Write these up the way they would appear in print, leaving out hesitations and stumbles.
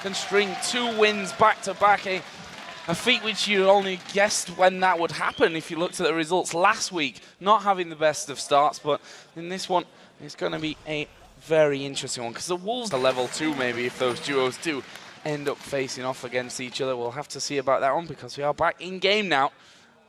can string 2 wins back-to-back, a feat which you only guessed when that would happen if you looked at the results last week. Not having the best of starts, but in this one, it's going to be a very interesting one, because the Wolves are level 2 maybe if those duos do end up facing off against each other. We'll have to see about that one, because we are back in game now.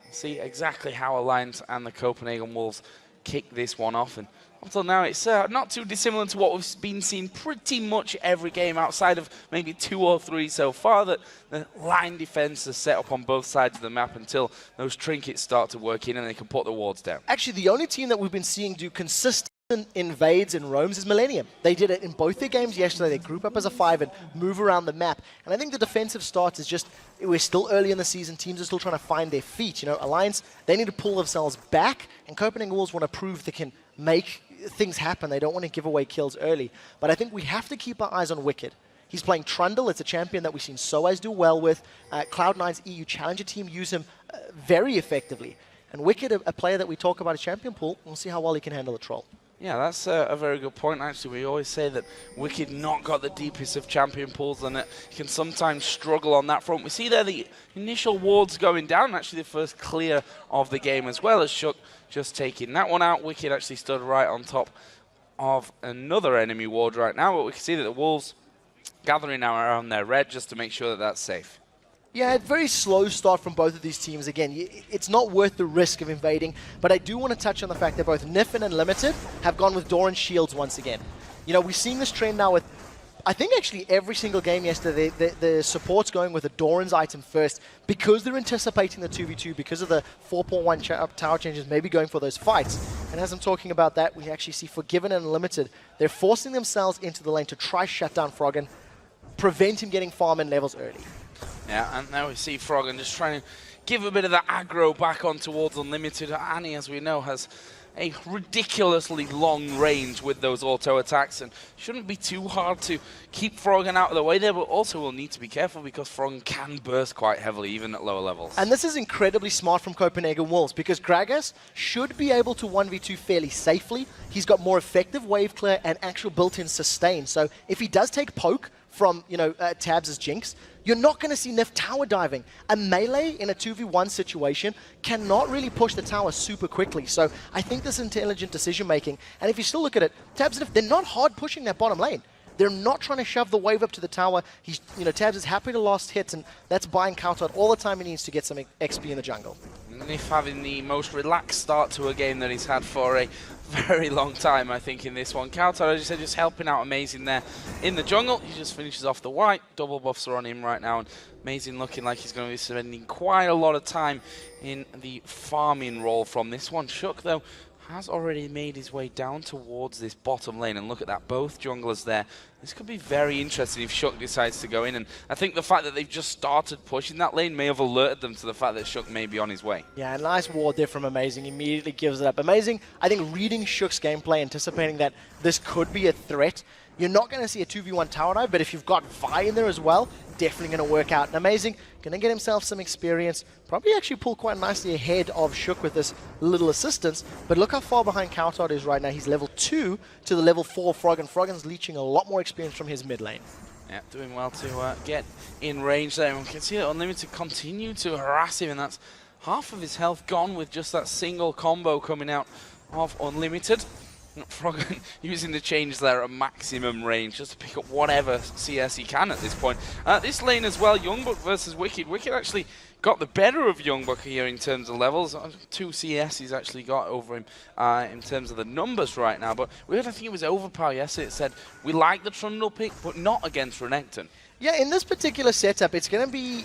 We'll see exactly how Alliance and the Copenhagen Wolves kick this one off. And until now, it's not too dissimilar to what we've been seeing pretty much every game, outside of maybe 2 or 3 so far, that the line defense is set up on both sides of the map until those trinkets start to work in and they can put the wards down. Actually, the only team that we've been seeing do consistent invades and roams is Millennium. They did it in both their games yesterday. They group up as a 5 and move around the map. And I think the defensive starts is just, we're still early in the season. Teams are still trying to find their feet. You know, Alliance, they need to pull themselves back, and Copenhagen Wolves want to prove they can make things happen. They don't want to give away kills early. But I think we have to keep our eyes on Wicked. He's playing Trundle. It's a champion that we've seen Soaz do well with. Cloud9's EU Challenger team use him very effectively. And Wicked, a player that we talk about as champion pool, we'll see how well he can handle the troll. Yeah, that's a very good point, actually. We always say that Wicked not got the deepest of champion pools, and it can sometimes struggle on that front. We see there the initial wards going down, actually the first clear of the game, as well as Shook just taking that one out. Wicked actually stood right on top of another enemy ward right now, but we can see that the Wolves gathering now around their red just to make sure that that's safe. Yeah, a very slow start from both of these teams. Again, it's not worth the risk of invading, but I do want to touch on the fact that both Nif and Unlimited have gone with Doran Shields once again. You know, we're seeing this trend now with, I think actually every single game yesterday, the support's going with a Doran's item first, because they're anticipating the 2v2, because of the 4.1 tower changes, maybe going for those fights. And as I'm talking about that, we actually see Forgiven and Unlimited. They're forcing themselves into the lane to try shut down Froggen, prevent him getting farm in levels early. Yeah, and now we see Froggen just trying to give a bit of that aggro back on towards Unlimited. Annie, as we know, has a ridiculously long range with those auto attacks, and shouldn't be too hard to keep Froggen out of the way there, but also we'll need to be careful because Froggen can burst quite heavily even at lower levels. And this is incredibly smart from Copenhagen Wolves, because Gragas should be able to 1v2 fairly safely. He's got more effective wave clear and actual built-in sustain, so if he does take poke from, you know, Tabs' Jinx, you're not going to see Nif tower diving. A melee in a 2v1 situation cannot really push the tower super quickly. So I think this intelligent decision making, and if you still look at it, Tabs and Nif, they're not hard pushing that bottom lane. They're not trying to shove the wave up to the tower. He's, you know, Tabs is happy to last hits, and that's buying Kautot all the time he needs to get some XP in the jungle. Nif having the most relaxed start to a game that he's had for a very long time, I think, in this one. Kautot, as you said, just helping out Amazing there in the jungle. He just finishes off the white. Double buffs are on him right now, and Amazing looking like he's going to be spending quite a lot of time in the farming role from this one. Shook, though, has already made his way down towards this bottom lane, and look at that, both junglers there. This could be very interesting if Shook decides to go in, and I think the fact that they've just started pushing that lane may have alerted them to the fact that Shook may be on his way. Yeah, a nice ward there from Amazing, immediately gives it up. Amazing, I think, reading Shook's gameplay, anticipating that this could be a threat. You're not going to see a 2v1 tower dive, but if you've got Vi in there as well, definitely going to work out. And Amazing, going to get himself some experience, probably actually pull quite nicely ahead of Shook with this little assistance. But look how far behind Kautot is right now. He's level 2 to the level 4 Froggen. Froggen's leeching a lot more experience from his mid lane. Yeah, doing well to get in range there. And we can see that Unlimited continue to harass him, and that's half of his health gone with just that single combo coming out of Unlimited. Froggen using the change there at maximum range just to pick up whatever CS he can at this point. This lane as well, Youngbuck versus Wicked. Wicked actually got the better of Youngbuck here in terms of levels. 2 CS he's actually got over him in terms of the numbers right now. But we heard, I think it was Overpower yesterday, it said, we like the Trundle pick, but not against Renekton. Yeah, in this particular setup, it's going to be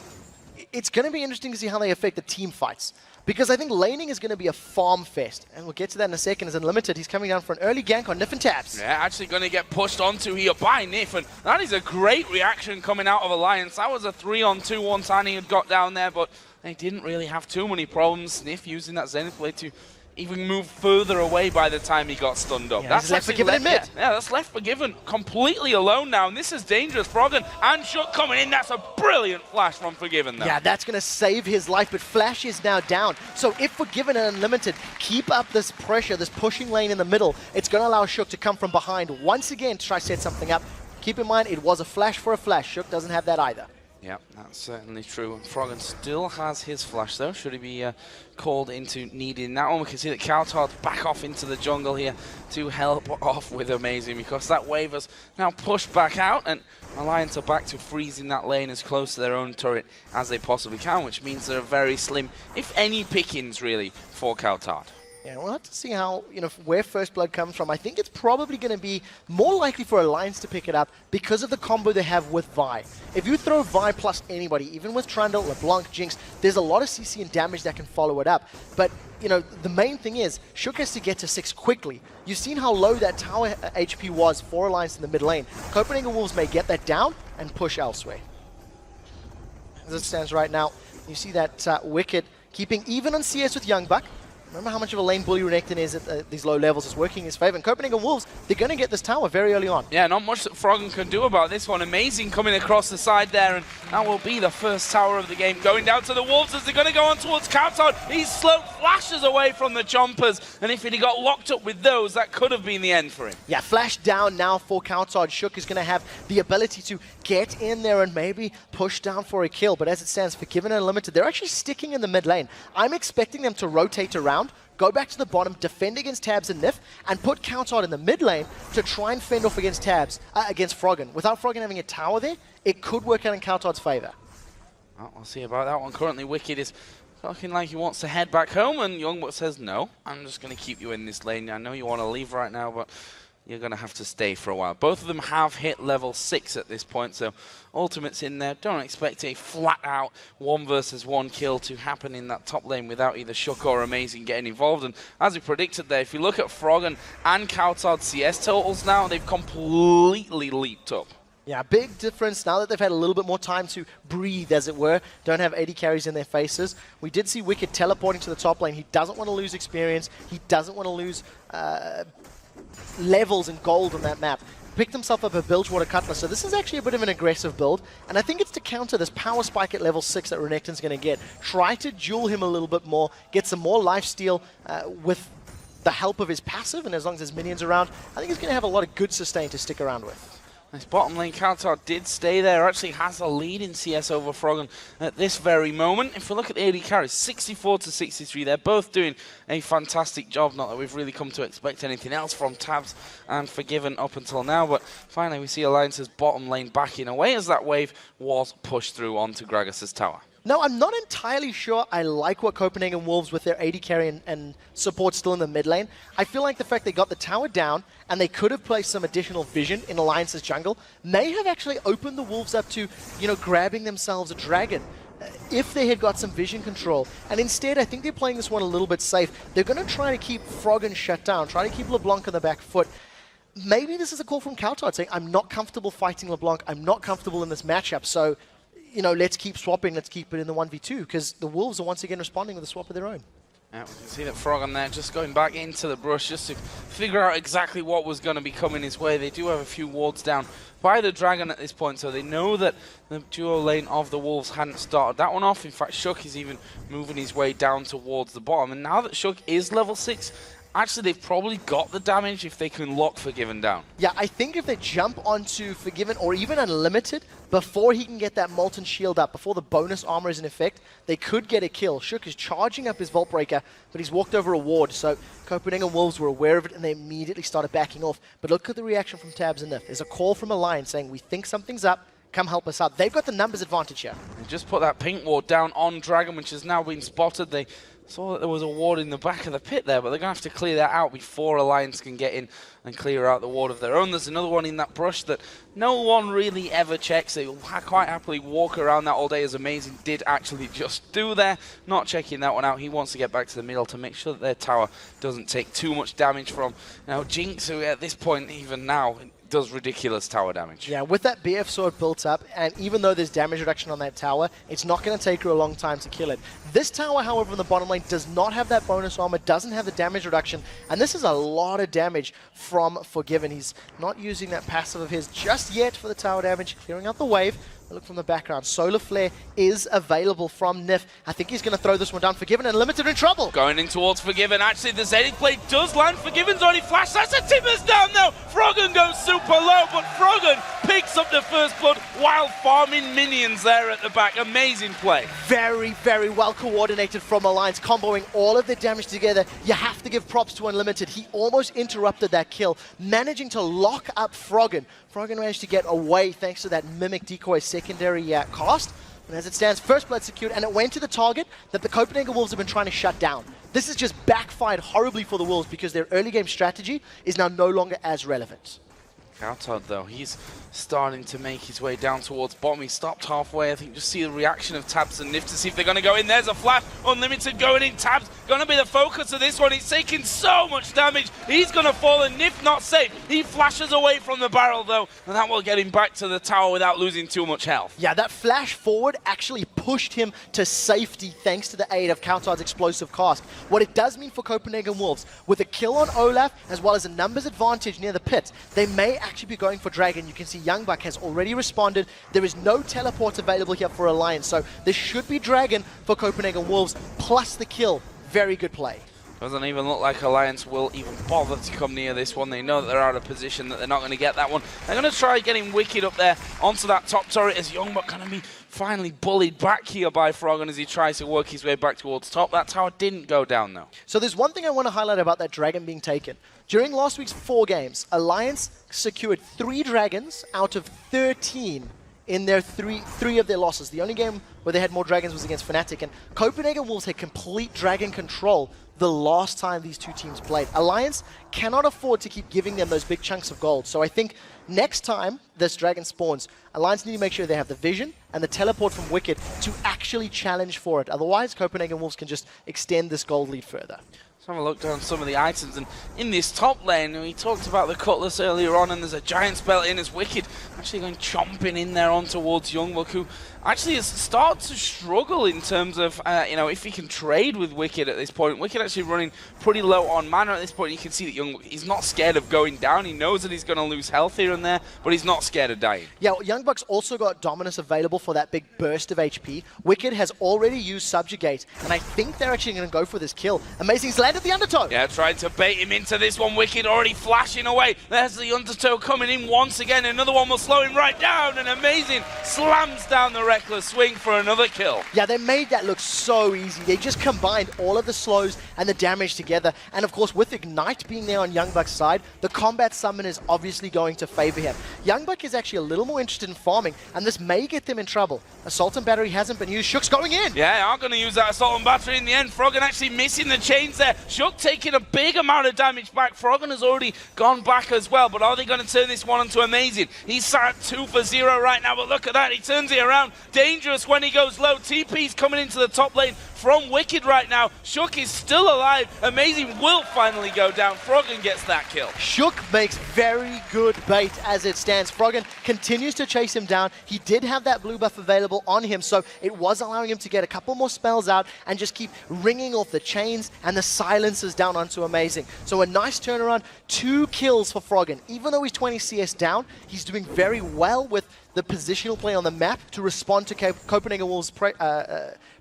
interesting to see how they affect the team fights. Because I think laning is going to be a farm fest. And we'll get to that in a second. As Unlimited, he's coming down for an early gank on Nif and Tabs. Yeah, actually going to get pushed onto here by Nif. And that is a great reaction coming out of Alliance. That was a 3-on-2 once Annie had got down there, but they didn't really have too many problems. Nif using that Zenith Blade to even move further away by the time he got stunned up. Yeah, that's left Forgiven in mid. Yeah, that's left Forgiven completely alone now, and this is dangerous. Froggen and Shook coming in. That's a brilliant flash from Forgiven there. Yeah, that's going to save his life, but Flash is now down. So if Forgiven and Unlimited keep up this pressure, this pushing lane in the middle, it's going to allow Shook to come from behind once again to try to set something up. keep in mind, it was a flash for a flash. Shook doesn't have that either. Yeah, that's certainly true. And Froggen still has his flash, though. Should he be called into needing that one? We can see that Coutard's back off into the jungle here to help off with Amazing, because that wave has now pushed back out, and Alliance are back to freezing that lane as close to their own turret as they possibly can, which means they're very slim, if any, pickings, really, for Coutard. Yeah, we'll have to see how, where First Blood comes from. I think it's probably going to be more likely for Alliance to pick it up because of the combo they have with Vi. If you throw Vi plus anybody, even with Trundle, LeBlanc, Jinx, there's a lot of CC and damage that can follow it up. But, the main thing is, Shook has to get to 6 quickly. You've seen how low that tower HP was for Alliance in the mid lane. Copenhagen Wolves may get that down and push elsewhere. As it stands right now, you see that Wicked keeping even on CS with Youngbuck. Remember how much of a lane bully Renekton is at these low levels. It's working in his favor. And Copenhagen Wolves, they're going to get this tower very early on. Yeah, not much that Froggen can do about this one. Amazing coming across the side there, and that will be the first tower of the game. Going down to the Wolves as they're going to go on towards Coutard. He slow flashes away from the Chompers, and if he got locked up with those, that could have been the end for him. Yeah, flash down now for Coutard. Shook is going to have the ability to get in there and maybe push down for a kill. But as it stands, Forgiven and Unlimited, they're actually sticking in the mid lane. I'm expecting them to rotate around, go back to the bottom, defend against Tabs and Nif, and put Coutard in the mid lane to try and fend off against Tabs, against Froggen. Without Froggen having a tower there, it could work out in Coutard's favor. Well, we'll see about that one. Currently, Wicked is looking like he wants to head back home, and Youngbuck says, no, I'm just going to keep you in this lane. I know you want to leave right now, but you're going to have to stay for a while. Both of them have hit level 6 at this point, so Ultimate's in there. Don't expect a flat-out 1 versus 1 kill to happen in that top lane without either Shook or Amazing getting involved. And as we predicted there, if you look at Froggen and Coutard's CS totals now, they've completely leaped up. Yeah, big difference now that they've had a little bit more time to breathe, as it were. Don't have 80 carries in their faces. We did see Wicked teleporting to the top lane. He doesn't want to lose experience. He doesn't want to lose levels and gold on that map. Picked himself up a Bilgewater Cutlass, so this is actually a bit of an aggressive build, and I think it's to counter this power spike at level 6 that Renekton's going to get. Try to duel him a little bit more, get some more lifesteal with the help of his passive, and as long as there's minions around, I think he's going to have a lot of good sustain to stick around with. This bottom lane, Coutard did stay there, actually has a lead in CS over Froggen at this very moment. If we look at the AD carries, 64 to 63, they're both doing a fantastic job. Not that we've really come to expect anything else from Tabs and Forgiven up until now, but finally we see Alliance's bottom lane backing away as that wave was pushed through onto Gragas' tower. No, I'm not entirely sure I like what Copenhagen Wolves with their AD carry and support still in the mid lane. I feel like the fact they got the tower down and they could have placed some additional vision in Alliance's jungle may have actually opened the Wolves up to, grabbing themselves a dragon if they had got some vision control. And instead, I think they're playing this one a little bit safe. They're going to try to keep Froggen shut down, try to keep LeBlanc on the back foot. Maybe this is a call from Coutard saying, I'm not comfortable fighting LeBlanc, I'm not comfortable in this matchup, so let's keep swapping, let's keep it in the 1v2, because the Wolves are once again responding with a swap of their own. Yeah, we can see that Froggen there just going back into the brush just to figure out exactly what was going to be coming his way. They do have a few wards down by the Dragon at this point, so they know that the duo lane of the Wolves hadn't started that one off. In fact, Shook is even moving his way down towards the bottom. And now that Shook is level 6, actually, they've probably got the damage if they can lock Forgiven down. Yeah, I think if they jump onto Forgiven or even Unlimited before he can get that Molten Shield up, before the bonus armor is in effect, they could get a kill. Shook is charging up his Vault Breaker, but he's walked over a ward, so Copenhagen Wolves were aware of it and they immediately started backing off. But look at the reaction from Tabs and Nif. There's a call from Alliance saying, we think something's up, come help us out. They've got the numbers advantage here. They just put that pink ward down on Dragon, which has now been spotted. They saw that there was a ward in the back of the pit there, but they're going to have to clear that out before Alliance can get in and clear out the ward of their own. There's another one in that brush that no one really ever checks. They will quite happily walk around that all day, as Amazing did actually just do there. Not checking that one out. He wants to get back to the middle to make sure that their tower doesn't take too much damage from Jinx, who at this point, even now, does ridiculous tower damage. Yeah, with that BF sword built up, and even though there's damage reduction on that tower, it's not going to take her a long time to kill it. This tower, however, in the bottom lane does not have that bonus armor, doesn't have the damage reduction, and this is a lot of damage from Forgiven. He's not using that passive of his just yet for the tower damage, clearing out the wave, Look from the background. Solar Flare is available from Nif. I think he's going to throw this one down. Forgiven and Limited in trouble. Going in towards Forgiven. Actually, the Zenith Blade does land. Forgiven's already flashed. That's a Timbers down now. Froggen goes super low, but Froggen picks up the first blood while farming minions there at the back. Amazing play. Very, very well coordinated from Alliance, comboing all of their damage together. You have to give props to Unlimited. He almost interrupted that kill, managing to lock up Froggen. Froggen managed to get away thanks to that Mimic Decoy secondary cast. And as it stands, first blood secured, and it went to the target that the Copenhagen Wolves have been trying to shut down. This has just backfired horribly for the Wolves because their early game strategy is now no longer as relevant. Coutard, though, he's starting to make his way down towards bottom. He stopped halfway. I think just see the reaction of Tabs and Nif to see if they're going to go in. There's a flash. Unlimited going in. Tabs going to be the focus of this one. He's taking so much damage. He's going to fall, and Nif not safe. He flashes away from the barrel, though, and that will get him back to the tower without losing too much health. Yeah, that flash forward actually pushed him to safety thanks to the aid of Coutard's explosive cast. What it does mean for Copenhagen Wolves, with a kill on Olaf, as well as a numbers advantage near the pit, they may actually be going for Dragon. You can see Youngbuck has already responded. There is no teleport available here for Alliance, so this should be Dragon for Copenhagen Wolves, plus the kill. Very good play. Doesn't even look like Alliance will even bother to come near this one. They know that they're out of position, that they're not going to get that one. They're going to try getting Wicked up there onto that top turret as Youngbuck going to be finally bullied back here by Froggen as he tries to work his way back towards top. That tower didn't go down, though. So there's one thing I want to highlight about that Dragon being taken. During last week's 4 games, Alliance secured 3 Dragons out of 13 in their three of their losses. The only game where they had more Dragons was against Fnatic, and Copenhagen Wolves had complete Dragon control the last time these two teams played. Alliance cannot afford to keep giving them those big chunks of gold, so I think next time this Dragon spawns, Alliance need to make sure they have the vision and the teleport from Wicked to actually challenge for it. Otherwise, Copenhagen Wolves can just extend this gold lead further. Let's have a look down some of the items, and in this top lane, we talked about the Cutlass earlier on, and there's a Giant's Belt in as Wicked actually going chomping in there on towards Youngbuck, who actually has started to struggle in terms of, if he can trade with Wicked at this point. Wicked actually running pretty low on mana at this point. You can see that Youngbuck, he's not scared of going down. He knows that he's going to lose health here and there, but he's not scared of dying. Yeah, well, Youngbuck's also got Dominus available for that big burst of HP. Wicked has already used Subjugate, and I think they're actually going to go for this kill. Amazing's landed the Undertow. Yeah, trying to bait him into this one. Wicked already flashing away. There's the Undertow coming in once again. Another one will slow him right down, and Amazing slams down the Reckless Swing for another kill. Yeah, they made that look so easy. They just combined all of the slows and the damage together. And of course, with Ignite being there on Youngbuck's side, the combat summon is obviously going to favor him. Youngbuck is actually a little more interested in farming, and this may get them in trouble. Assault and Battery hasn't been used. Shook's going in. Yeah, they are going to use that Assault and Battery in the end. Froggen actually missing the chains there. Shook taking a big amount of damage back. Froggen has already gone back as well, but are they going to turn this one into Amazing? He's sat at 2 for 0 right now, but look at that. He turns it around. Dangerous when he goes low. TP's coming into the top lane from Wicked right now. Shook is still alive. Amazing will finally go down. Froggen gets that kill. Shook makes very good bait as it stands. Froggen continues to chase him down. He did have that blue buff available on him, so it was allowing him to get a couple more spells out and just keep ringing off the chains and the silencers down onto Amazing. So a nice turnaround. 2 kills for Froggen. Even though he's 20 CS down, he's doing very well with the positional play on the map to respond to Copenhagen Wolves'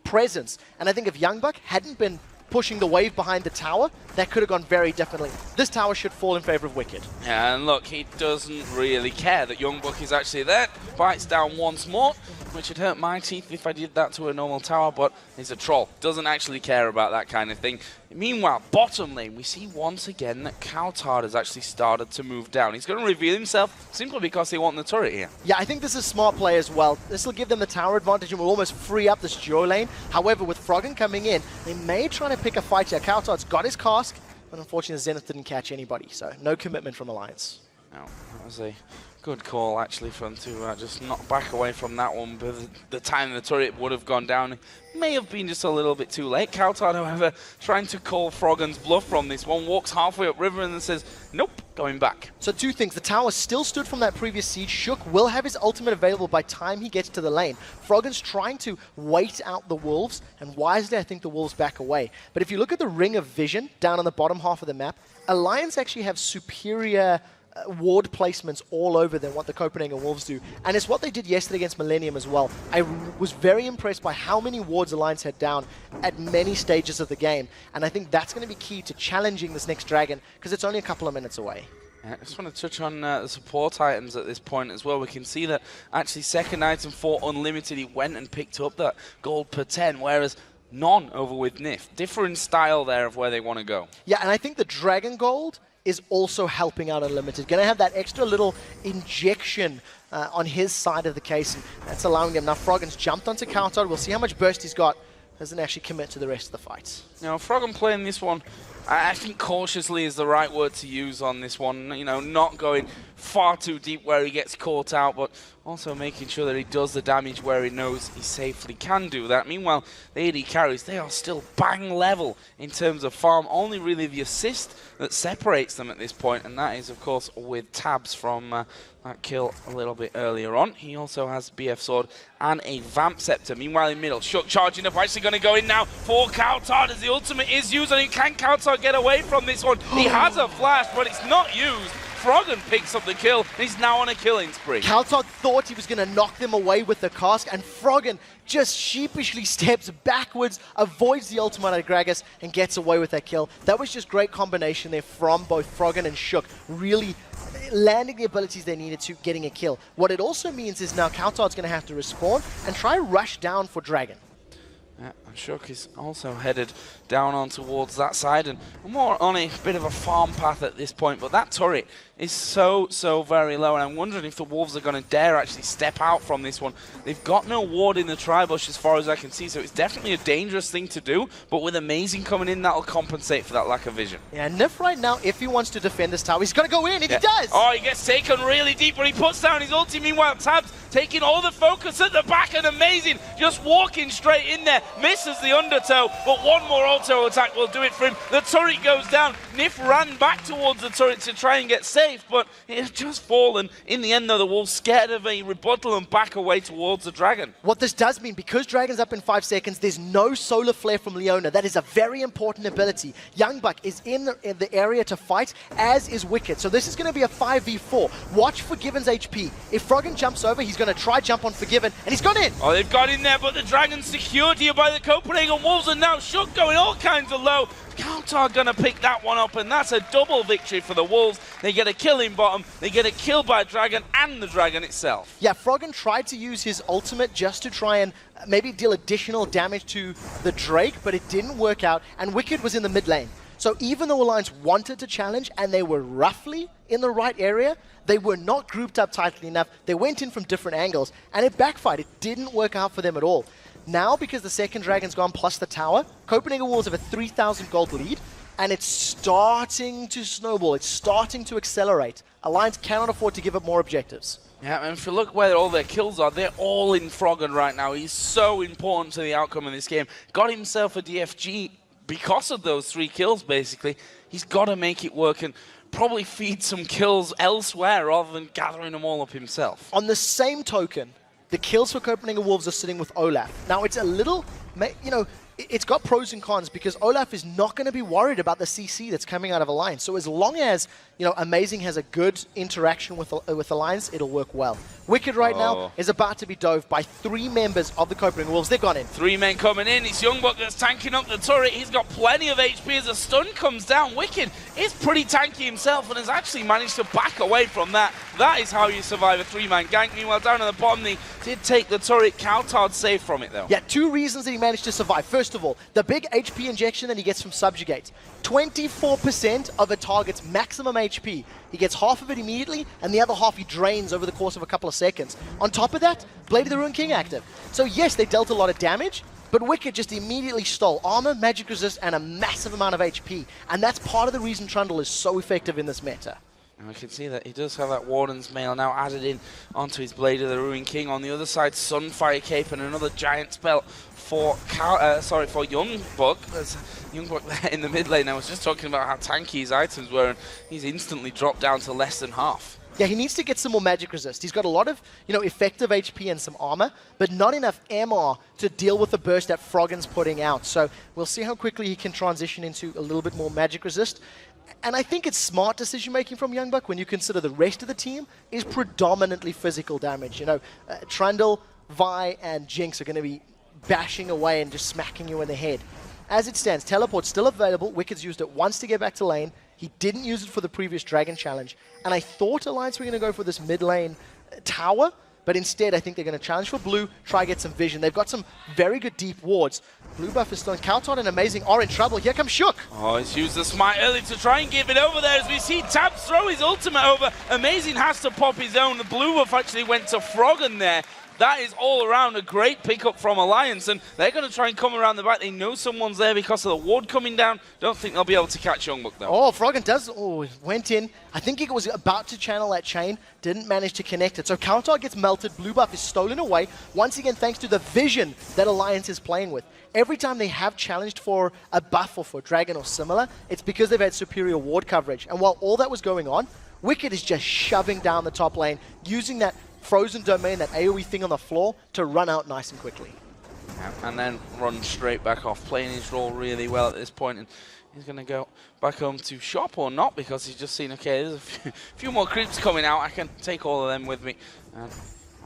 presence. And I think if Youngbuck hadn't been pushing the wave behind the tower, that could have gone very differently. This tower should fall in favor of Wicked. Yeah, and look, he doesn't really care that Youngbuck is actually there. Bites down once more, which would hurt my teeth if I did that to a normal tower, but he's a troll. Doesn't actually care about that kind of thing. Meanwhile, bottom lane, we see once again that Coutard has actually started to move down. He's going to reveal himself simply because they want the turret here. Yeah, I think this is smart play as well. This will give them the tower advantage and will almost free up this duo lane. However, with Froggen coming in, they may try to pick a fight here. Coutard's got his cask, but unfortunately Zenith didn't catch anybody, so no commitment from Alliance. No, that was a good call actually for him to just not back away from that one, but the time the turret would have gone down may have been just a little bit too late. Coutard, however, trying to call Froggen's bluff from this one, walks halfway up river and then says, nope, going back. So 2 things. The tower still stood from that previous siege. Shook will have his ultimate available by time he gets to the lane. Froggen's trying to wait out the Wolves, and wisely I think the Wolves back away. But if you look at the Ring of Vision down on the bottom half of the map, Alliance actually have superior ward placements all over than what the Copenhagen Wolves do. And it's what they did yesterday against Millennium as well. I was very impressed by how many wards Alliance had down at many stages of the game. And I think that's going to be key to challenging this next Dragon, because it's only a couple of minutes away. I just want to touch on the support items at this point as well. We can see that actually second item for Unlimited, he went and picked up that gold per 10, whereas none over with Nif. Different style there of where they want to go. Yeah, and I think the Dragon Gold is also helping out Unlimited. Going to have that extra little injection on his side of the case, and that's allowing them. Now Froggen's jumped onto Counter. We'll see how much burst he's got. Doesn't actually commit to the rest of the fight. Now, Froggen playing this one, I think cautiously is the right word to use on this one. You know, not going far too deep where he gets caught out, but also making sure that he does the damage where he knows he safely can do that. Meanwhile, the AD carries, they are still bang level in terms of farm. Only really the assist that separates them at this point, and that is, of course, with tabs from that kill a little bit earlier on. He also has BF Sword and a Vamp Scepter. Meanwhile, in middle, Shook charging up, actually going to go in now for Coutard as the ultimate is used, and can Coutard get away from this one? He has a flash, but it's not used. Froggen picks up the kill, and he's now on a killing spree. Coutard thought he was going to knock them away with the cask, and Froggen just sheepishly steps backwards, avoids the ultimate at Gragas, and gets away with that kill. That was just great combination there from both Froggen and Shook, really landing the abilities they needed to, getting a kill. What it also means is now Coutard's going to have to respawn and try rush down for Dragon. Yeah, and Shook is also headed down on towards that side, and more on a bit of a farm path at this point, but that turret is so very low, and I'm wondering if the Wolves are going to dare actually step out from this one. They've got no ward in the Tribush as far as I can see, so it's definitely a dangerous thing to do, but with Amazing coming in, that'll compensate for that lack of vision. Yeah, Nif right now, if he wants to defend this tower, he's going to go in, and he does! Oh, he gets taken really deep, but he puts down his ulti. Meanwhile, Tabs taking all the focus at the back, and Amazing just walking straight in there, misses the undertow, but one more auto attack will do it for him. The turret goes down. Nif ran back towards the turret to try and get safe, but it has just fallen. In the end, though, the Wolves scared of a rebuttal and back away towards the Dragon. What this does mean, because Dragon's up in 5 seconds, there's no Solar Flare from Leona. That is a very important ability. Youngbuck is in the area to fight, as is Wicked. So this is going to be a 5v4. Watch Forgiven's HP. If Froggen jumps over, he's going to try jump on Forgiven, and he's gone in. Oh, they've got in there, but the Dragon's secured here by the Copenhagen Wolves, and now Shook going all kinds of low. Counter gonna pick that one up, and that's a double victory for the Wolves. They get a kill in bottom, they get a kill by Dragon and the Dragon itself. Yeah, Froggen tried to use his ultimate just to try and maybe deal additional damage to the Drake, but it didn't work out, and Wicked was in the mid lane. So even though Alliance wanted to challenge, and they were roughly in the right area, they were not grouped up tightly enough. They went in from different angles, and it backfired. It didn't work out for them at all. Now, because the second Dragon's gone plus the tower, Copenhagen Wolves have a 3,000 gold lead, and it's starting to snowball. It's starting to accelerate. Alliance cannot afford to give up more objectives. Yeah, and if you look where all their kills are, they're all in Froggen right now. He's so important to the outcome of this game. Got himself a DFG because of those 3 kills, basically. He's got to make it work and probably feed some kills elsewhere rather than gathering them all up himself. On the same token, the kills for Copenhagen Wolves are sitting with Olaf. Now, it's a little, you know, it's got pros and cons because Olaf is not going to be worried about the CC that's coming out of Alliance. So as long as, you know, Amazing has a good interaction with Alliance, it'll work well. Wicked right now is about to be dove by 3 members of the Copenhagen Wolves. They've gone in. 3 men coming in. It's Youngbuck that's tanking up the turret. He's got plenty of HP as a stun comes down. Wicked is pretty tanky himself and has actually managed to back away from that. That is how you survive a 3-man gank. Meanwhile, down at the bottom, they did take the turret. Coutard saved from it, though. Yeah, 2 reasons that he managed to survive. First of all, the big HP injection that he gets from Subjugate. 24% of a target's maximum HP. He gets half of it immediately, and the other half he drains over the course of a couple of seconds. On top of that, Blade of the Ruined King active. So yes, they dealt a lot of damage, but Wicked just immediately stole armor, magic resist, and a massive amount of HP. And that's part of the reason Trundle is so effective in this meta. And we can see that he does have that Warden's Mail now added in onto his Blade of the Ruined King. On the other side, Sunfire Cape and another giant spell for Youngbuck. There's Youngbuck there in the mid lane. I was just talking about how tanky his items were, and he's instantly dropped down to less than half. Yeah, he needs to get some more magic resist. He's got a lot of, you know, effective HP and some armor, but not enough MR to deal with the burst that Froggen's putting out. So we'll see how quickly he can transition into a little bit more magic resist. And I think it's smart decision-making from Youngbuck when you consider the rest of the team is predominantly physical damage. You know, Trundle, Vi, and Jinx are going to be bashing away and just smacking you in the head. As it stands, Teleport's still available. Wicked's used it once to get back to lane. He didn't use it for the previous Dragon Challenge. And I thought Alliance were going to go for this mid lane tower, but instead I think they're going to challenge for blue, try get some vision. They've got some very good deep wards. Blue buff is still in. Kauton and Amazing are in trouble. Here comes Shook. Oh, he's used the smite early to try and give it over there as we see Tabs throw his ultimate over. Amazing has to pop his own. The blue buff actually went to Froggen there. That is all around a great pickup from Alliance, and they're going to try and come around the back. They know someone's there because of the ward coming down. Don't think they'll be able to catch Youngbuck though. Oh, Froggen does. Oh, went in. I think he was about to channel that chain, didn't manage to connect it. So Counter gets melted, blue buff is stolen away, once again thanks to the vision that Alliance is playing with. Every time they have challenged for a buff or for Dragon or similar, it's because they've had superior ward coverage. And while all that was going on, Wicked is just shoving down the top lane, using that frozen domain, that AoE thing on the floor, to run out nice and quickly. Yeah, and then run straight back off, playing his role really well at this point. And he's going to go back home to shop or not, because he's just seen, okay, there's a few more creeps coming out. I can take all of them with me and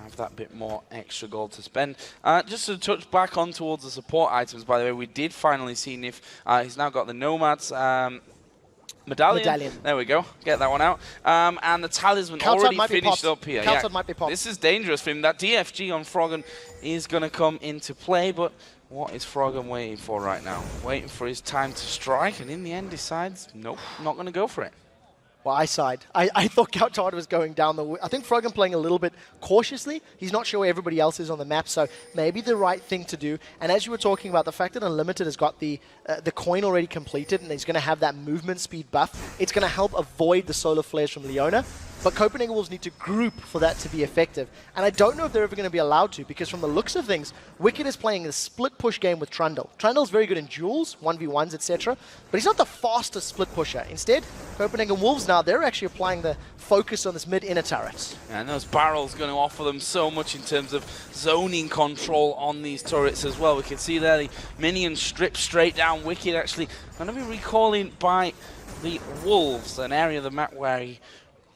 have that bit more extra gold to spend. Just to touch back on towards the support items, by the way, we did finally see Nif. He's now got the Nomads. Medallion. There we go. Get that one out. And the Talisman already finished up here. Yeah. Might be popped. This is dangerous for him. That DFG on Froggen is going to come into play, but what is Froggen waiting for right now? Waiting for his time to strike, and in the end decides, nope, not going to go for it. Well, I side. I thought Kauton was going down the... I think Froggen playing a little bit cautiously. He's not sure where everybody else is on the map, so maybe the right thing to do. And as you were talking about, the fact that Unlimited has got the coin already completed and he's going to have that movement speed buff, it's going to help avoid the solar flares from Leona. But Copenhagen Wolves need to group for that to be effective. And I don't know if they're ever going to be allowed to, because from the looks of things, Wicked is playing a split push game with Trundle. Trundle's very good in duels, 1v1s, etc. But he's not the fastest split pusher. Instead, Copenhagen Wolves now, they're actually applying the focus on this mid-inner turrets. And those barrels going to offer them so much in terms of zoning control on these turrets as well. We can see there the minions strip straight down. Wicked actually going to be recalling by the Wolves, an area of the map where he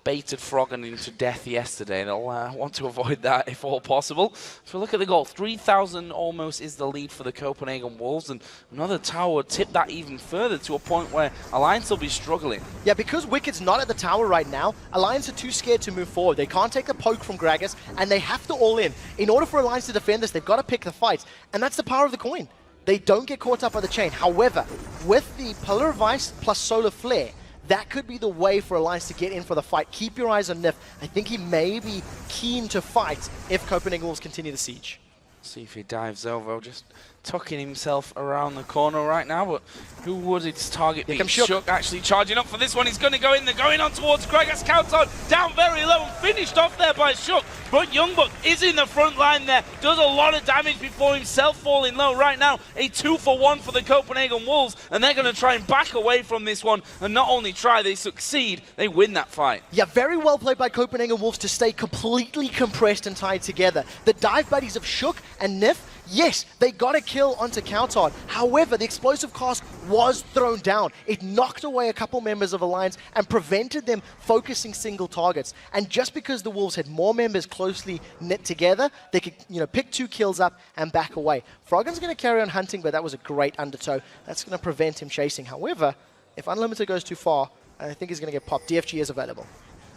baited Froggen into death yesterday. They'll want to avoid that if all possible. So look at the goal. 3,000 almost is the lead for the Copenhagen Wolves, and another tower tipped that even further to a point where Alliance will be struggling. Yeah, because Wicked's not at the tower right now, Alliance are too scared to move forward. They can't take the poke from Gragas, and they have to all in. In order for Alliance to defend this, they've got to pick the fights, and that's the power of the coin. They don't get caught up by the chain. However, with the Pillar of Ice plus Solar Flare, that could be the way for Alliance to get in for the fight. Keep your eyes on Nif. I think he may be keen to fight if Copenhagen Wolves continue the siege. See if he dives over, just tucking himself around the corner right now, but who would its target be? Shook actually charging up for this one. He's going to go in. They're going on towards Gragas. Kauton down very low and finished off there by Shook. But Youngbuck is in the front line there. Does a lot of damage before himself falling low right now. A 2-for-1 for the Copenhagen Wolves, and they're going to try and back away from this one. And not only try, they succeed. They win that fight. Yeah, very well played by Copenhagen Wolves to stay completely compressed and tied together. The dive buddies of Shook and Nif, yes, they got a kill onto Kauton. However, the explosive cast was thrown down. It knocked away a couple members of Alliance and prevented them focusing single targets. And just because the Wolves had more members closely knit together, they could, pick 2 kills up and back away. Froggen's going to carry on hunting, but that was a great undertow. That's going to prevent him chasing. However, if Unlimited goes too far, I think he's going to get popped. DFG is available.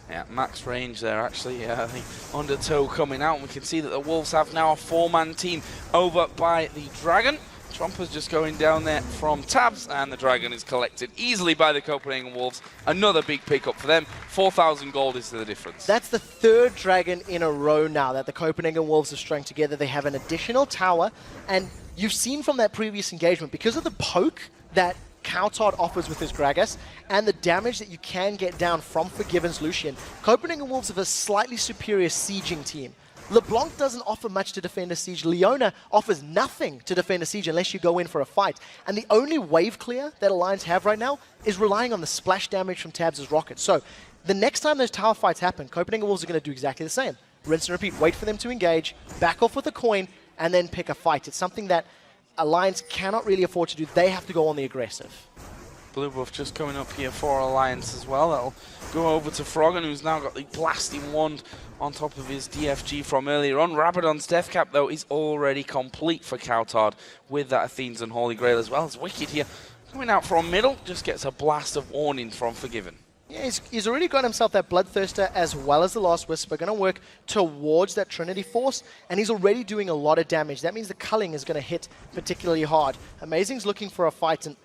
Yeah, max range there actually, the undertow coming out, and we can see that the Wolves have now a 4-man team over by the Dragon. Trumper's just going down there from Tabs, and the Dragon is collected easily by the Copenhagen Wolves. Another big pickup for them. 4,000 gold is the difference. That's the 3rd Dragon in a row now that the Copenhagen Wolves have strung together. They have an additional tower, and you've seen from that previous engagement, because of the poke that Kauton offers with his Gragas, and the damage that you can get down from Forgiven's Lucian, Copenhagen Wolves have a slightly superior sieging team. LeBlanc doesn't offer much to defend a siege. Leona offers nothing to defend a siege unless you go in for a fight. And the only wave clear that Alliance have right now is relying on the splash damage from Tabs' rockets. So the next time those tower fights happen, Copenhagen Wolves are going to do exactly the same. Rinse and repeat, wait for them to engage, back off with a coin, and then pick a fight. It's something that Alliance cannot really afford to do. They have to go on the aggressive. blue buff just coming up here for Alliance as well. That'll go over to Froggen, who's now got the blasting wand on top of his DFG from earlier on. Rabadon's Death Cap, though, is already complete for Coutard with that Athene's Unholy Grail, as well as Wicked here. Coming out from middle, just gets a blast of warning from Forgiven. Yeah, he's already got himself that Bloodthirster as well as the Last Whisper. Going to work towards that Trinity Force, and he's already doing a lot of damage. That means the culling is going to hit particularly hard. Amazing's looking for a fight, and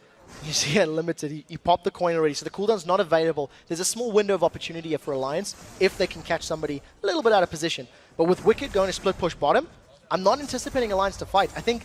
you see Unlimited, he popped the coin already, so the cooldown's not available. There's a small window of opportunity here for Alliance if they can catch somebody a little bit out of position. But with Wicked going to split push bottom, I'm not anticipating Alliance to fight. I think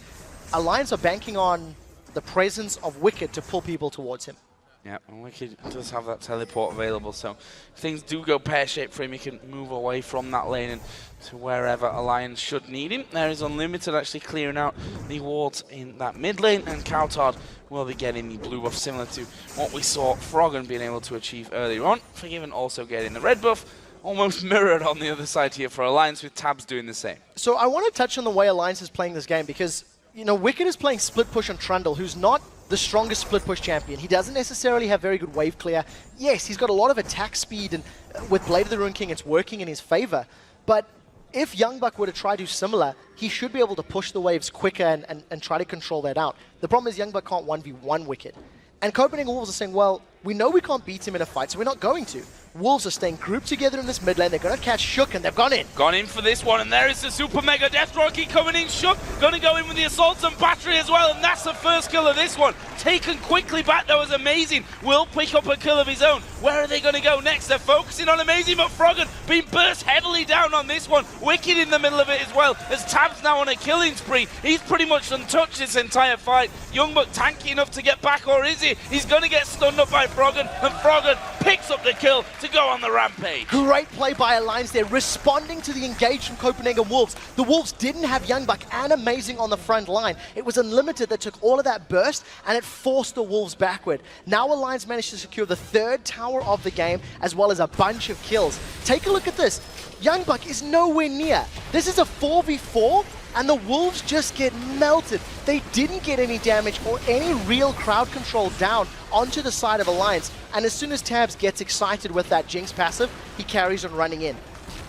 Alliance are banking on the presence of Wicked to pull people towards him. Yeah, and Wicked does have that teleport available, so if things do go pear-shaped for him, he can move away from that lane and to wherever Alliance should need him. There is Unlimited actually clearing out the wards in that mid lane, and Coutard will be getting the blue buff, similar to what we saw Froggen being able to achieve earlier on. Forgiven also getting the red buff, almost mirrored on the other side here for Alliance, with Tabs doing the same. So I want to touch on the way Alliance is playing this game, because, you know, Wicked is playing split push on Trundle, who's not the strongest split push champion. He doesn't necessarily have very good wave clear. Yes, he's got a lot of attack speed, and with Blade of the Ruined King, it's working in his favor. But if Youngbuck were to try to do similar, he should be able to push the waves quicker and try to control that out. The problem is Youngbuck can't 1v1 Wicked. And Copenhagen Wolves are saying, well, we know we can't beat him in a fight, so we're not going to. Wolves are staying grouped together in this mid lane. They're going to catch Shook, and they've gone in. Gone in for this one, and there is the Super Mega Death Rocky coming in. Shook going to go in with the Assault and Battery as well, and that's the first kill of this one. Taken quickly back, that was Amazing. Will pick up a kill of his own. Where are they going to go next? They're focusing on Amazing, but Froggen being burst heavily down on this one. Wicked in the middle of it as well, as Tab's now on a killing spree. He's pretty much untouched this entire fight. Youngbuck tanky enough to get back, or is he? He's going to get stunned up by Froggen, and Froggen picks up the kill to go on the rampage. Great play by Alliance there, responding to the engage from Copenhagen Wolves. The Wolves didn't have Youngbuck and Amazing on the front line. It was Unlimited that took all of that burst, and it forced the Wolves backward. Now Alliance managed to secure the third tower of the game, as well as a bunch of kills. Take a look at this. Youngbuck is nowhere near. This is a 4v4, and the Wolves just get melted. They didn't get any damage or any real crowd control down onto the side of Alliance, and as soon as Tabs gets excited with that Jinx passive, he carries on running in.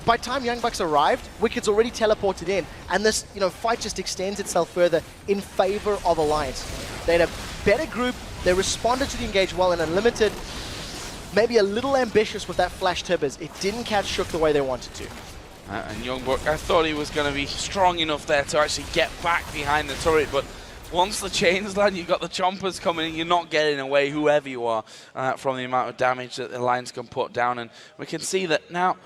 By the time Youngbuck's arrived, Wicked's already teleported in, and this, you know, fight just extends itself further in favor of Alliance. They had a better group, they responded to the engage well, and Unlimited maybe a little ambitious with that flash Tibbers. It didn't catch Shook the way they wanted to. And Youngbuck, I thought he was going to be strong enough there to actually get back behind the turret, but once the chains land, you've got the chompers coming in, you're not getting away, whoever you are, from the amount of damage that the Lions can put down. And we can see that now,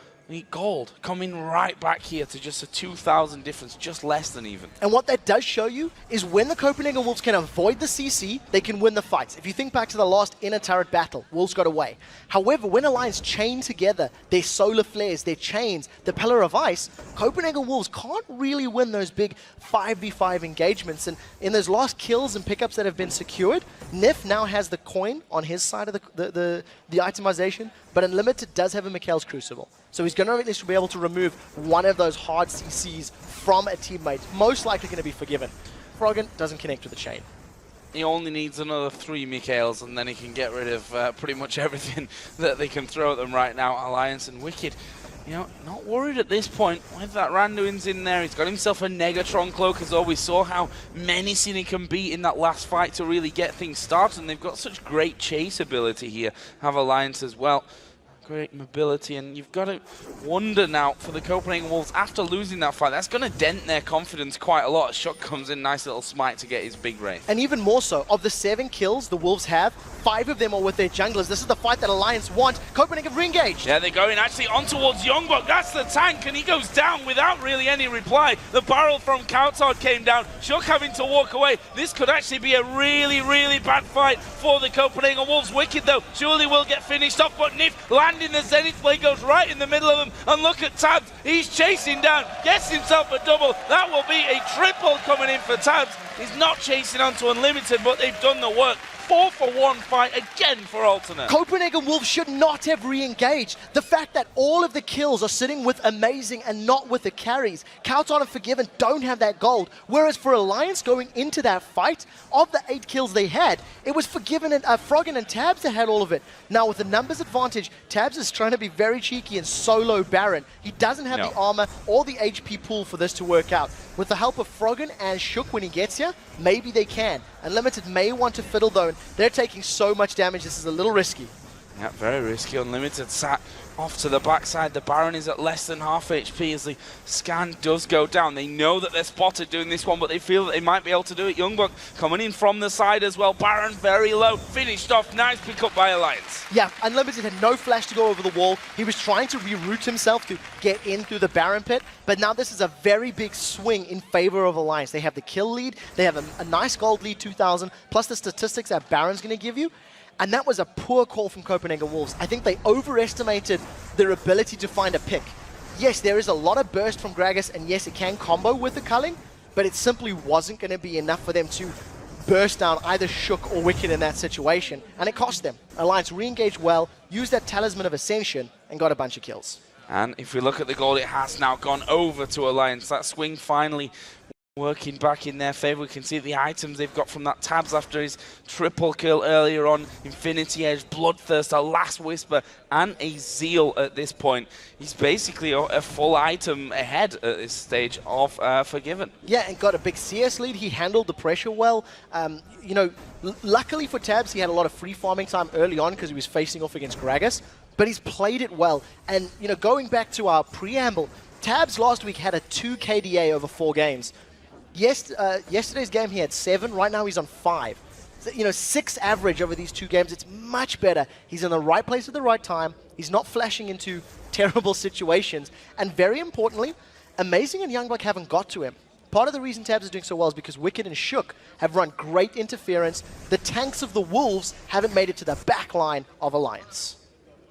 gold coming right back here to just a 2,000 difference, just less than even. And what that does show you is when the Copenhagen Wolves can avoid the CC, they can win the fights. If you think back to the last inner turret battle, Wolves got away. However, when Alliance chain together their solar flares, their chains, the Pillar of Ice, Copenhagen Wolves can't really win those big 5v5 engagements. And in those last kills and pickups that have been secured, Nif now has the coin on his side of the itemization, but Unlimited does have a Mikhail's Crucible. So he's going to at least be able to remove one of those hard CCs from a teammate. Most likely going to be Forgiven. Froggen doesn't connect with the chain. He only needs another 3 Mikhails, and then he can get rid of pretty much everything that they can throw at them right now. Alliance and Wicked, you know, not worried at this point with that Randuin's in there. He's got himself a Negatron cloak as well. We saw how menacing he can be in that last fight to really get things started, and they've got such great chase ability here. Have Alliance as well. Great mobility, and you've got to wonder now for the Copenhagen Wolves after losing that fight, that's going to dent their confidence quite a lot. Shock comes in, nice little smite to get his big raid. And even more so, of the 7 kills the Wolves have, 5 of them are with their junglers. This is the fight that Alliance want. Copenhagen re-engaged. Yeah, they're going actually on towards Youngbuck. That's the tank, and he goes down without really any reply. The barrel from Coutard came down. Shook having to walk away. This could actually be a really, really bad fight for the Copenhagen Wolves. Wicked, though, surely will get finished off, but Nif landing the Zenith play goes right in the middle of them, and look at Tabs. He's chasing down, gets himself a double. That will be a triple coming in for Tabs. He's not chasing onto Unlimited, but they've done the work. 4-for-1 fight again for Alternate. Copenhagen Wolves should not have re-engaged. The fact that all of the kills are sitting with Amazing and not with the carries. Kauton and Forgiven don't have that gold, whereas for Alliance going into that fight, of the 8 kills they had, it was Forgiven and Froggen and Tabs that had all of it. Now with the numbers advantage, Tabs is trying to be very cheeky and solo Baron. He doesn't have the armor or the HP pool for this to work out. With the help of Froggen and Shook when he gets here, maybe they can. Unlimited may want to fiddle though, and they're taking so much damage, this is a little risky. Yeah, very risky. Unlimited sat off to the backside. The Baron is at less than half HP as the scan does go down. They know that they're spotted doing this one, but they feel that they might be able to do it. Youngbuck coming in from the side as well. Baron very low. Finished off. Nice pick up by Alliance. Yeah, Unlimited had no flash to go over the wall. He was trying to reroute himself to get in through the Baron pit, but now this is a very big swing in favor of Alliance. They have the kill lead. They have a nice gold lead, 2,000, plus the statistics that Baron's going to give you. And that was a poor call from Copenhagen Wolves. I think they overestimated their ability to find a pick. Yes, there is a lot of burst from Gragas, and yes, it can combo with the culling, but it simply wasn't going to be enough for them to burst down either Shook or Wicked in that situation, and it cost them. Alliance re-engaged well, used that Talisman of Ascension, and got a bunch of kills. And if we look at the gold, it has now gone over to Alliance. That swing finally working back in their favor. We can see the items they've got from that Tabs after his triple kill earlier on. Infinity Edge, Bloodthirst, a Last Whisper, and a Zeal at this point. He's basically a full item ahead at this stage of Forgiven. Yeah, and got a big CS lead. He handled the pressure well. You know, luckily for Tabs, he had a lot of free farming time early on because he was facing off against Gragas, but he's played it well. And, you know, going back to our preamble, Tabs last week had a 2 KDA over 4 games. Yesterday's game he had 7, right now he's on 5. So, you know, 6 average over these 2 games, it's much better. He's in the right place at the right time, he's not flashing into terrible situations, and very importantly, Amazing and Youngbuck haven't got to him. Part of the reason Tabs is doing so well is because Wicked and Shook have run great interference. The tanks of the Wolves haven't made it to the back line of Alliance.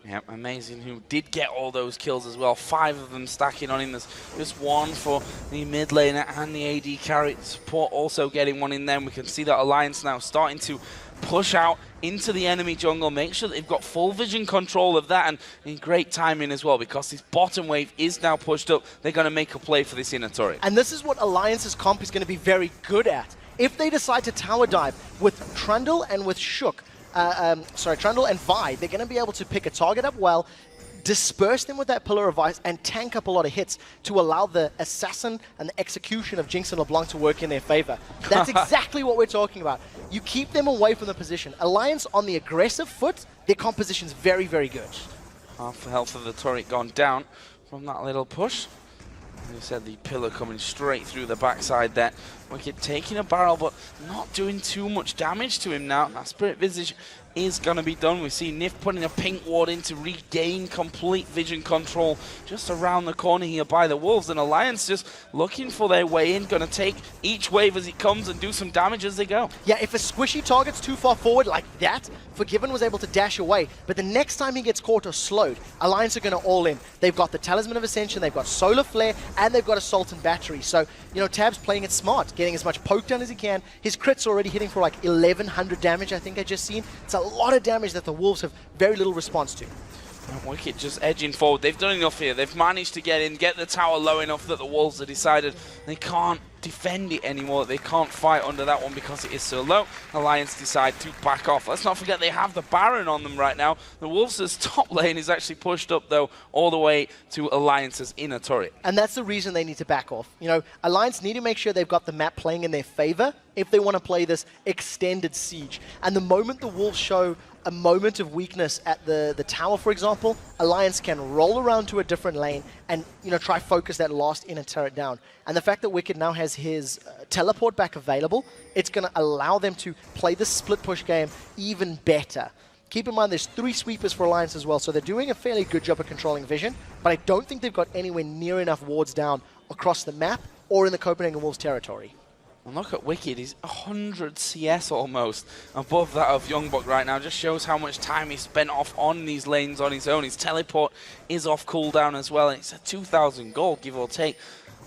Yep, Amazing, who did get all those kills as well. 5 of them stacking on him. There's just 1 for the mid laner and the AD carry. Support also getting 1 in there. We can see that Alliance now starting to push out into the enemy jungle. Make sure that they've got full vision control of that, and in great timing as well, because this bottom wave is now pushed up. They're going to make a play for this inner turret. And this is what Alliance's comp is going to be very good at. If they decide to tower dive with Trundle and with Shook, Trundle and Vi, they're going to be able to pick a target up well, disperse them with that Pillar of Ice, and tank up a lot of hits to allow the Assassin and the execution of Jinx and LeBlanc to work in their favor. That's exactly what we're talking about. You keep them away from the position. Alliance on the aggressive foot, their composition's very, very good. Half the health of the turret gone down from that little push. As you said, the pillar coming straight through the backside there. Wicked taking a barrel, but not doing too much damage to him now. That Spirit Visage is going to be done. We see Nif putting a pink ward in to regain complete vision control just around the corner here by the Wolves. And Alliance just looking for their way in, going to take each wave as it comes and do some damage as they go. Yeah, if a squishy target's too far forward like that, Forgiven was able to dash away. But the next time he gets caught or slowed, Alliance are going to all in. They've got the Talisman of Ascension, they've got Solar Flare, and they've got Assault and Battery. So, you know, Tab's playing it smart, getting as much poke down as he can. His crit's already hitting for like 1,100 damage, I think I just seen. It's a lot of damage that the Wolves have very little response to. And Wicked just edging forward. They've done enough here. They've managed to get in, get the tower low enough that the Wolves have decided they can't defend it anymore. They can't fight under that one because it is so low. Alliance decide to back off. Let's not forget they have the Baron on them right now. The Wolves' top lane is actually pushed up, though, all the way to Alliance's inner turret. And that's the reason they need to back off. You know, Alliance need to make sure they've got the map playing in their favor if they want to play this extended siege. And the moment the Wolves show a moment of weakness at the tower, for example, Alliance can roll around to a different lane and, you know, try focus that last inner turret down. And the fact that Wicked now has his teleport back available, it's going to allow them to play this split push game even better. Keep in mind there's 3 sweepers for Alliance as well, so they're doing a fairly good job of controlling vision, but I don't think they've got anywhere near enough wards down across the map or in the Copenhagen Wolves territory. And look at Wicked, he's 100 CS almost above that of Youngbuck right now. Just shows how much time he spent off on these lanes on his own. His teleport is off cooldown as well, and it's a 2,000 gold, give or take.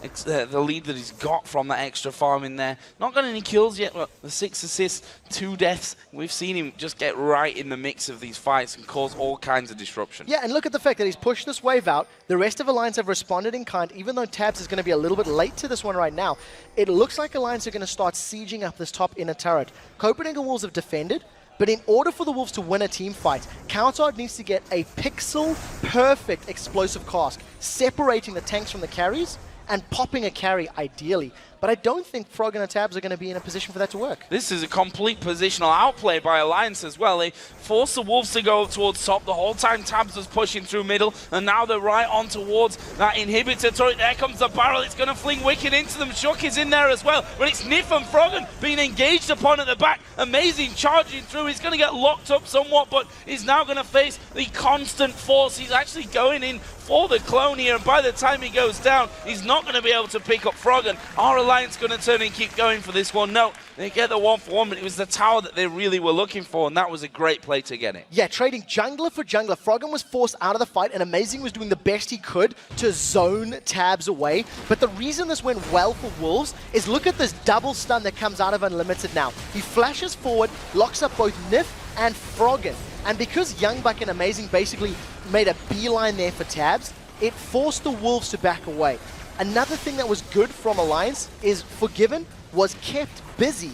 the lead that he's got from that extra farm in there. Not got any kills yet, but the 6 assists, 2 deaths. We've seen him just get right in the mix of these fights and cause all kinds of disruption. Yeah, and look at the fact that he's pushed this wave out. The rest of Alliance have responded in kind, even though Tabs is going to be a little bit late to this one right now. It looks like Alliance are going to start sieging up this top inner turret. Copenhagen Wolves have defended, but in order for the Wolves to win a team fight, Countard needs to get a pixel-perfect explosive cask, separating the tanks from the carries, and popping a carry, ideally. But I don't think Frog and Tabs are going to be in a position for that to work. This is a complete positional outplay by Alliance as well. They force the Wolves to go towards top. The whole time Tabs was pushing through middle, and now they're right on towards that inhibitor turret. There comes the barrel. It's going to fling Wicked into them. Shook is in there as well, but it's Nif and Froggen being engaged upon at the back. Amazing charging through. He's going to get locked up somewhat, but he's now going to face the constant force. He's actually going in for the clone here, and by the time he goes down, he's not going to be able to pick up Froggen. Are Alliance going to turn and keep going for this one? No, they get the 1-for-1, but it was the tower that they really were looking for, and that was a great play to get it. Yeah, trading jungler for jungler. Froggen was forced out of the fight, and Amazing was doing the best he could to zone Tabs away. But the reason this went well for Wolves is look at this double stun that comes out of Unlimited now. He flashes forward, locks up both Nif and Froggen. And because Youngbuck and Amazing basically made a beeline there for Tabs, it forced the Wolves to back away. Another thing that was good from Alliance is Forgiven was kept busy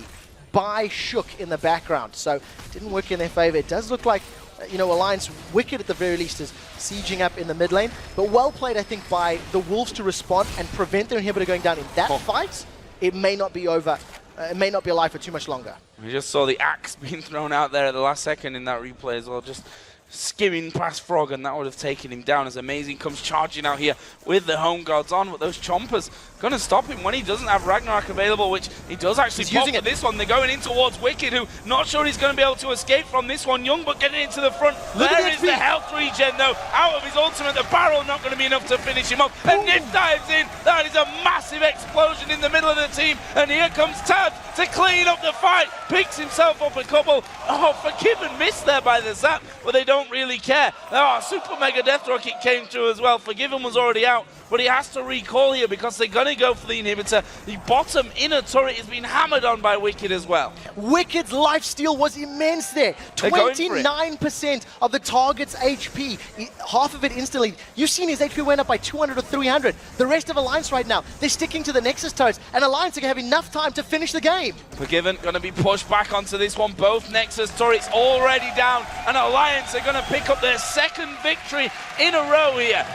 by Shook in the background. So it didn't work in their favor. It does look like, Alliance, Wicked at the very least, is sieging up in the mid lane. But well played, I think, by the Wolves to respond and prevent their inhibitor going down in that fight. It may not be over. It may not be alive for too much longer. We just saw the axe being thrown out there at the last second in that replay as well. Just skimming past Frog, and that would have taken him down as Amazing comes charging out here with the home guards on, but those chompers going to stop him when he doesn't have Ragnarok available, which he does actually pop for this one. They're going in towards Wicked, who not sure he's going to be able to escape from this one. Youngbuck getting into the front. There is the health regen though, out of his ultimate. The barrel not going to be enough to finish him up, and Nif dives in. That is a massive explosion in the middle of the team, and here comes Tad to clean up the fight. Picks himself up a couple. Oh, Forgiven missed there by the Zap, but they don't really care. Oh, Super Mega Death Rocket came through as well. Forgiven was already out, but he has to recall here because they're going to go for the inhibitor. The bottom inner turret is being hammered on by Wicked as well. Wicked's lifesteal was immense there. 29% of the target's HP, half of it instantly. You've seen his HP went up by 200 or 300. The rest of Alliance right now, they're sticking to the Nexus turrets, and Alliance are going to have enough time to finish the game. Forgiven going to be pushed back onto this one. Both Nexus turrets already down, and Alliance are going to pick up their second victory in a row here.